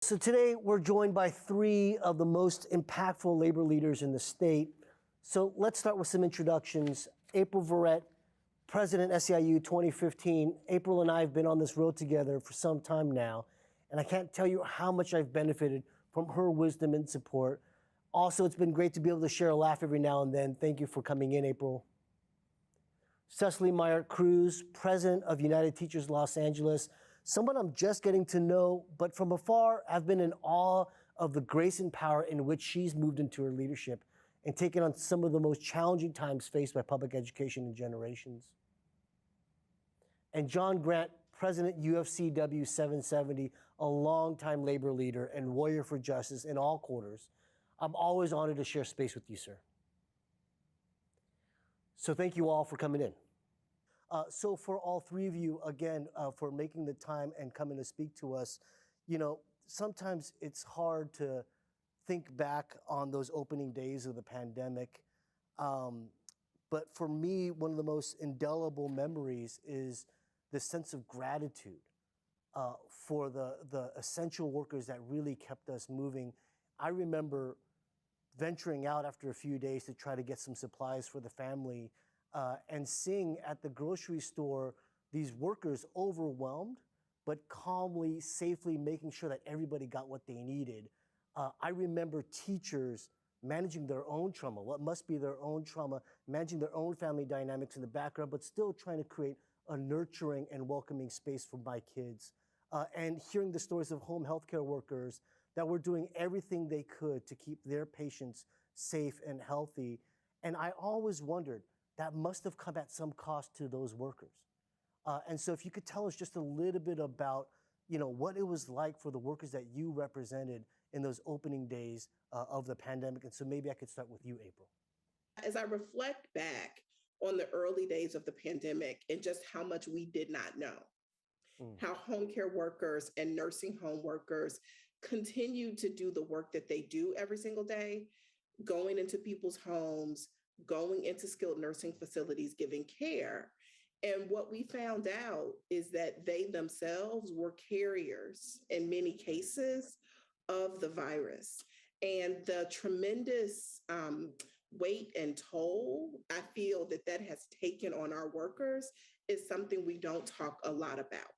So today we're joined by three of the most impactful labor leaders in the state. So let's start with some introductions. April Verrett, President SEIU 2015. April and I have been on this road together for some time now, and I can't tell you how much I've benefited from her wisdom and support. Also, it's been great to be able to share a laugh every now and then. Thank you for coming in, April. Cecily Myart-Cruz, President of United Teachers Los Angeles, someone I'm just getting to know, but from afar, I've been in awe of the grace and power in which she's moved into her leadership and taken on some of the most challenging times faced by public education in generations. And John Grant, President UFCW 770, a longtime labor leader and warrior for justice in all quarters. I'm always honored to share space with you, sir. So thank you all for coming in. So for all three of you, again, for making the time and coming to speak to us, you know, sometimes it's hard to think back on those opening days of the pandemic. But for me, one of the most indelible memories is the sense of gratitude for the essential workers that really kept us moving. I remember venturing out after a few days to try to get some supplies for the family and seeing at the grocery store these workers overwhelmed, but calmly, safely making sure that everybody got what they needed. I remember teachers managing their own trauma, what must be their own trauma, managing their own family dynamics in the background, but still trying to create a nurturing and welcoming space for my kids. And hearing the stories of home healthcare workers that were doing everything they could to keep their patients safe and healthy. And I always wondered, that must have come at some cost to those workers. And so if you could tell us just a little bit about, you know, what it was like for the workers that you represented in those opening days of the pandemic. And so maybe I could start with you, April. As I reflect back on the early days of the pandemic and just how much we did not know, how home care workers and nursing home workers continue to do the work that they do every single day, going into people's homes, going into skilled nursing facilities, giving care. And what we found out is that they themselves were carriers in many cases of the virus. And the tremendous weight and toll I feel that has taken on our workers is something we don't talk a lot about.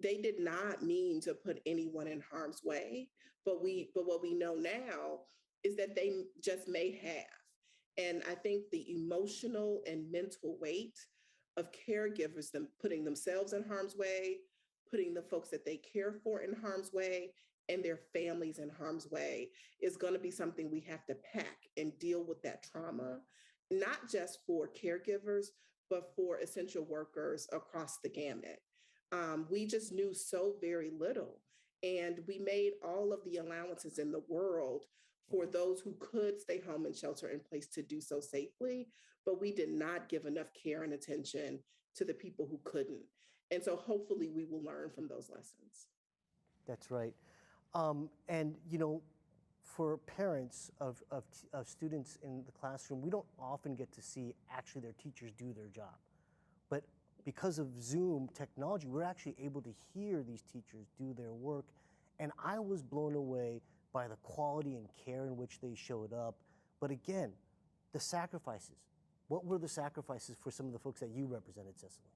They did not mean to put anyone in harm's way, but what we know now is that they just may have. And I think the emotional and mental weight of caregivers, them putting themselves in harm's way, putting the folks that they care for in harm's way, and their families in harm's way is going to be something we have to pack and deal with that trauma, not just for caregivers, but for essential workers across the gamut. We just knew so very little, and we made all of the allowances in the world for those who could stay home and shelter in place to do so safely, but we did not give enough care and attention to the people who couldn't. And so hopefully we will learn from those lessons. That's right. And, you know, for parents of students in the classroom, we don't often get to see actually their teachers do their job. But because of Zoom technology, we're actually able to hear these teachers do their work. And I was blown away by the quality and care in which they showed up. But again, the sacrifices. What were the sacrifices for some of the folks that you represented, Cecily?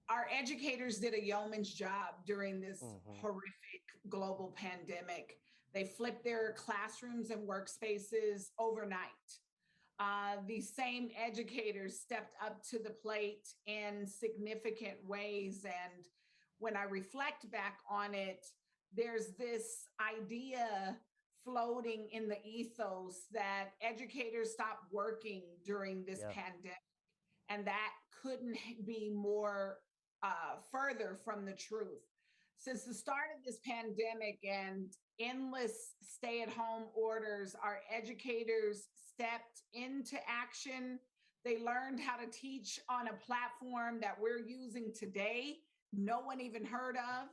Our educators did a yeoman's job during this horrific global pandemic. They flipped their classrooms and workspaces overnight. These same educators stepped up to the plate in significant ways. And when I reflect back on it, there's this idea floating in the ethos that educators stopped working during this pandemic. And that couldn't be more further from the truth. Since the start of this pandemic and endless stay-at-home orders, our educators stepped into action. They learned how to teach on a platform that we're using today, no one even heard of.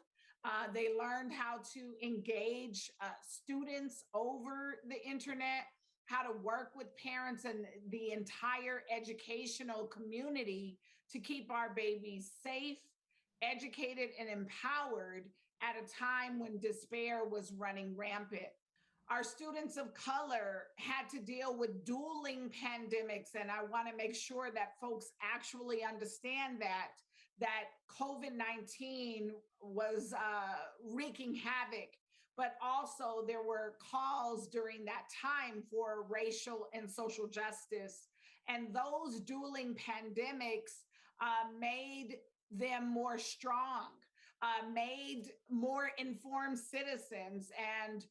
They learned how to engage students over the internet, how to work with parents and the entire educational community to keep our babies safe, educated, and empowered at a time when despair was running rampant. Our students of color had to deal with dueling pandemics. And I want to make sure that folks actually understand that COVID-19 was wreaking havoc, but also there were calls during that time for racial and social justice. And those dueling pandemics made them more strong, made more informed citizens, and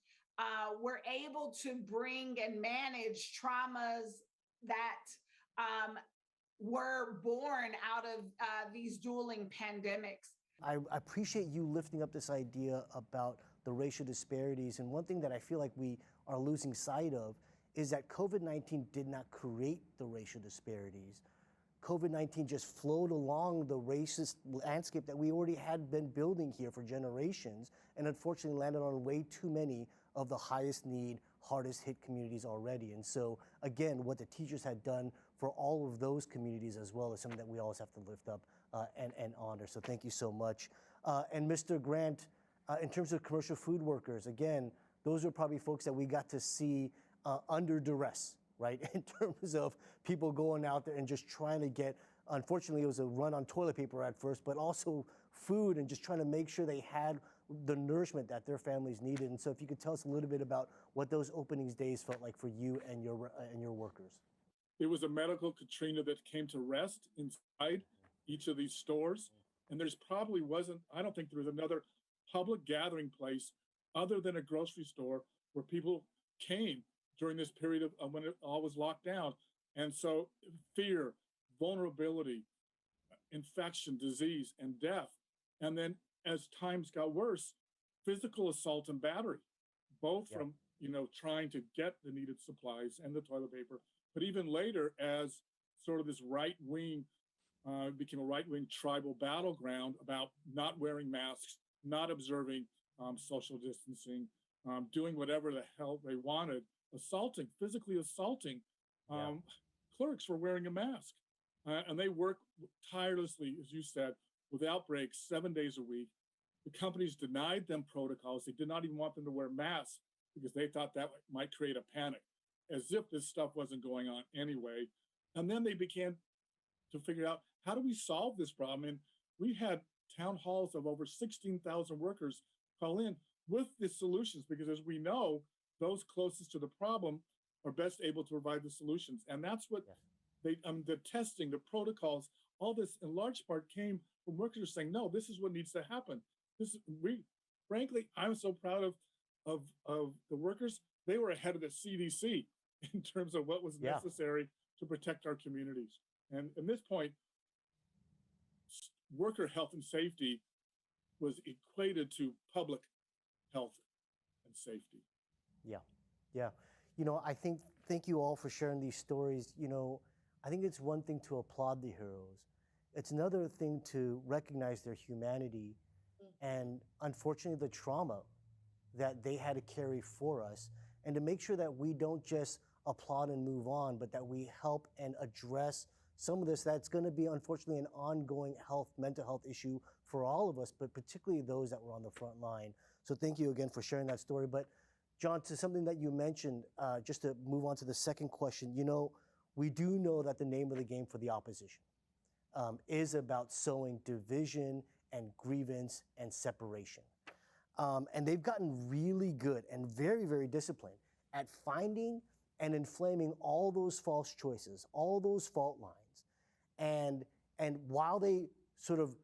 were able to bring and manage traumas that were born out of these dueling pandemics. I appreciate you lifting up this idea about the racial disparities. And one thing that I feel like we are losing sight of is that COVID-19 did not create the racial disparities. COVID-19 just flowed along the racist landscape that we already had been building here for generations, and unfortunately landed on way too many of the highest need, hardest hit communities already. And so again, what the teachers had done for all of those communities as well is something that we always have to lift up and honor. So thank you so much. And Mr. Grant, in terms of commercial food workers, again, those are probably folks that we got to see under duress, right? In terms of people going out there and just trying to get, unfortunately, it was a run on toilet paper at first, but also food and just trying to make sure they had the nourishment that their families needed. And so if you could tell us a little bit about what those openings days felt like for you and your workers. It was a medical Katrina that came to rest inside each of these stores. And there's probably wasn't, I don't think there was another public gathering place other than a grocery store where people came during this period of when it all was locked down. And so fear, vulnerability, infection, disease, and death. And then as times got worse, physical assault and battery, both from, trying to get the needed supplies and the toilet paper, but even later as sort of this right-wing, became a right-wing tribal battleground about not wearing masks, not observing social distancing, doing whatever the hell they wanted, physically assaulting clerks for wearing a mask. And they work tirelessly, as you said, without breaks, 7 days a week. The companies denied them protocols. They did not even want them to wear masks because they thought that might create a panic, as if this stuff wasn't going on anyway. And then they began to figure out, how do we solve this problem? And we had town halls of over 16,000 workers call in with the solutions, because as we know, those closest to the problem are best able to provide the solutions. And that's what the testing, the protocols, all this in large part came from workers saying, no, this is what needs to happen. Frankly, I'm so proud of the workers. They were ahead of the CDC in terms of what was necessary to protect our communities. And at this point, worker health and safety was equated to public health and safety. Yeah. Thank you all for sharing these stories. I think it's one thing to applaud the heroes. It's another thing to recognize their humanity and, unfortunately, the trauma that they had to carry for us, and to make sure that we don't just applaud and move on, but that we help and address some of this that's going to be, unfortunately, an ongoing mental health issue for all of us, but particularly those that were on the front line. So thank you again for sharing that story. But John, to something that you mentioned, just to move on to the second question, we do know that the name of the game for the opposition is about sowing division and grievance and separation. And they've gotten really good and very, very disciplined at finding and inflaming all those false choices, all those fault lines. And while they sort of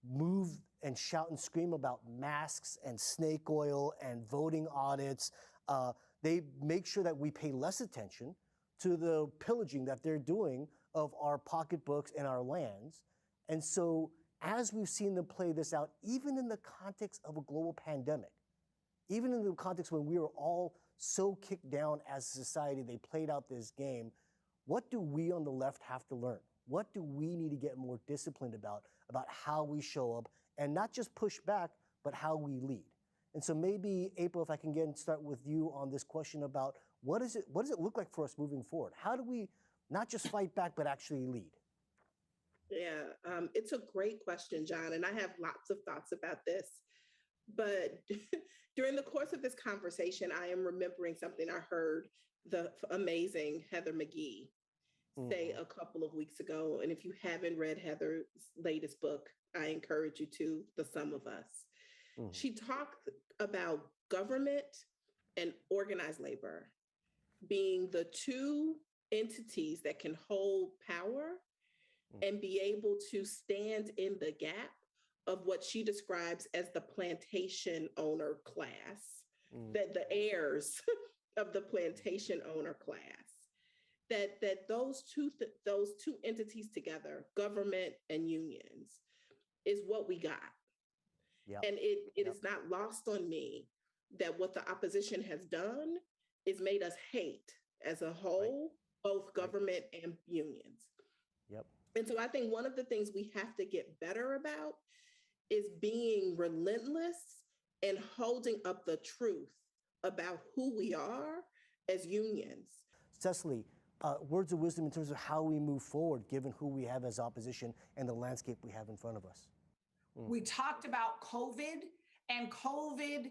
move and shout and scream about masks and snake oil and voting audits, they make sure that we pay less attention to the pillaging that they're doing of our pocketbooks and our lands. And so as we've seen them play this out, even in the context of a global pandemic, even in the context when we were all so kicked down as a society, they played out this game. What do we on the left have to learn? What do we need to get more disciplined about how we show up, and not just push back, but how we lead? And so maybe, April, if I can start with you on this question about what does it look like for us moving forward? How do we not just fight back, but actually lead? Yeah, it's a great question, John, and I have lots of thoughts about this. But during the course of this conversation, I am remembering something I heard the amazing Heather McGhee say a couple of weeks ago. And if you haven't read Heather's latest book, I encourage you to, The Sum of Us. She talked about government and organized labor being the two entities that can hold power and be able to stand in the gap of what she describes as the plantation owner class, that the heirs of the plantation owner class, that those two entities together, government and unions, is what we got. Yep. And it is not lost on me that what the opposition has done is made us hate as a whole, both government and unions. Yep. And so I think one of the things we have to get better about is being relentless and holding up the truth about who we are as unions. Cecily, words of wisdom in terms of how we move forward, given who we have as opposition and the landscape we have in front of us. We talked about COVID, and COVID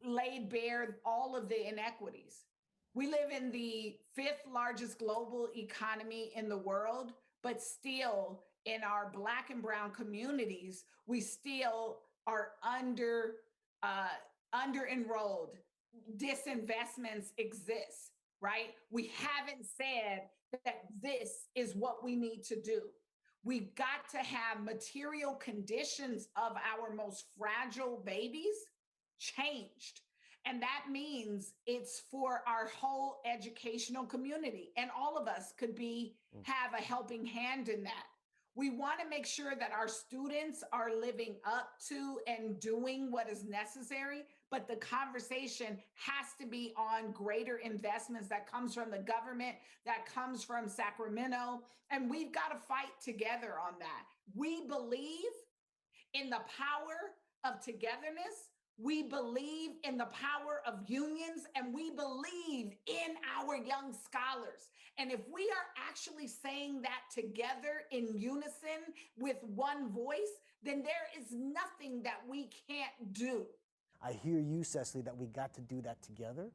laid bare all of the inequities. We live in the 5th largest global economy in the world, but still in our Black and brown communities, we still are under enrolled. Disinvestments exist, right? We haven't said that this is what we need to do. We've got to have material conditions of our most fragile babies changed. And that means it's for our whole educational community. And all of us could have a helping hand in that. We want to make sure that our students are living up to and doing what is necessary, but the conversation has to be on greater investments that comes from the government, that comes from Sacramento, and we've got to fight together on that. We believe in the power of togetherness. We believe in the power of unions, and we believe in our young scholars. And if we are actually saying that together in unison with one voice, then there is nothing that we can't do. I hear you, Cecily, that we got to do that together.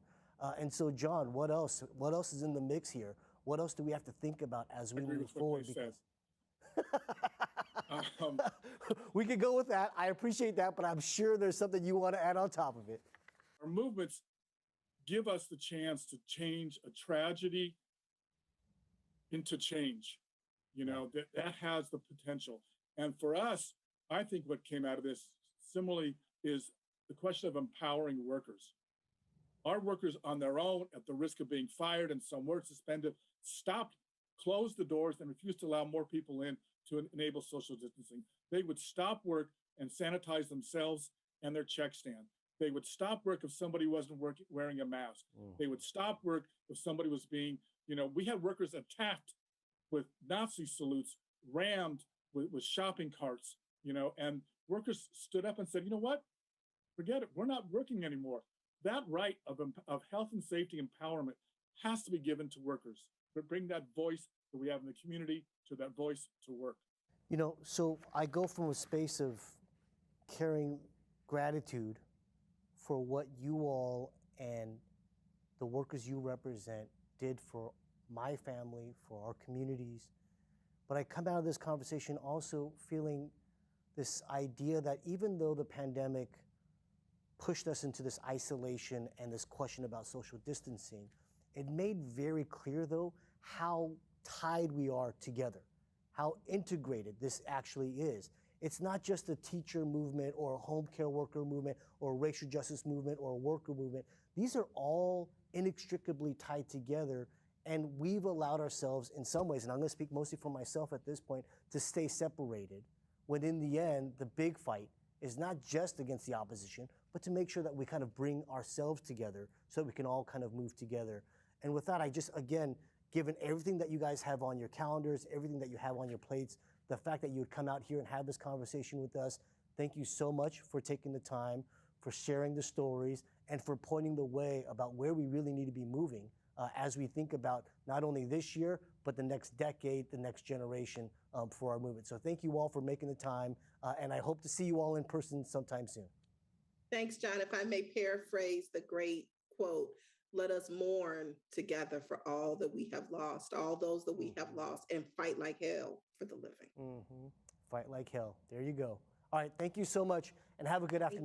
And so, John, what else? What else is in the mix here? What else do we have to think about as we move forward? We could go with that. I appreciate that, but I'm sure there's something you want to add on top of it. Our movements give us the chance to change a tragedy into change. You know, that has the potential. And for us, I think what came out of this similarly is the question of empowering workers. Our workers on their own, at the risk of being fired and some were suspended, closed the doors and refused to allow more people in to enable social distancing. They would stop work and sanitize themselves and their check stand. They would stop work if somebody wasn't wearing a mask. They would stop work if somebody was being, we had workers attacked with Nazi salutes, rammed with shopping carts, and workers stood up and said, you know what? Forget it. We're not working anymore. That right of health and safety empowerment has to be given to workers. But bring that voice that we have in the community to that voice to work. So I go from a space of carrying gratitude for what you all and the workers you represent did for my family, for our communities. But I come out of this conversation also feeling this idea that even though the pandemic pushed us into this isolation and this question about social distancing, it made very clear, though, how tied we are together, how integrated this actually is. It's not just a teacher movement or a home care worker movement or a racial justice movement or a worker movement. These are all inextricably tied together, and we've allowed ourselves in some ways, and I'm going to speak mostly for myself at this point, to stay separated, when in the end, the big fight is not just against the opposition, but to make sure that we kind of bring ourselves together so that we can all kind of move together. And with that, I just, again, given everything that you guys have on your calendars, everything that you have on your plates, the fact that you would come out here and have this conversation with us, thank you so much for taking the time, for sharing the stories, and for pointing the way about where we really need to be moving as we think about not only this year, but the next decade, the next generation for our movement. So thank you all for making the time, and I hope to see you all in person sometime soon. Thanks, John. If I may paraphrase the great quote, let us mourn together for all that we have lost, all those that we have lost, and fight like hell for the living. Fight like hell. There you go. All right. Thank you so much, and have a good afternoon.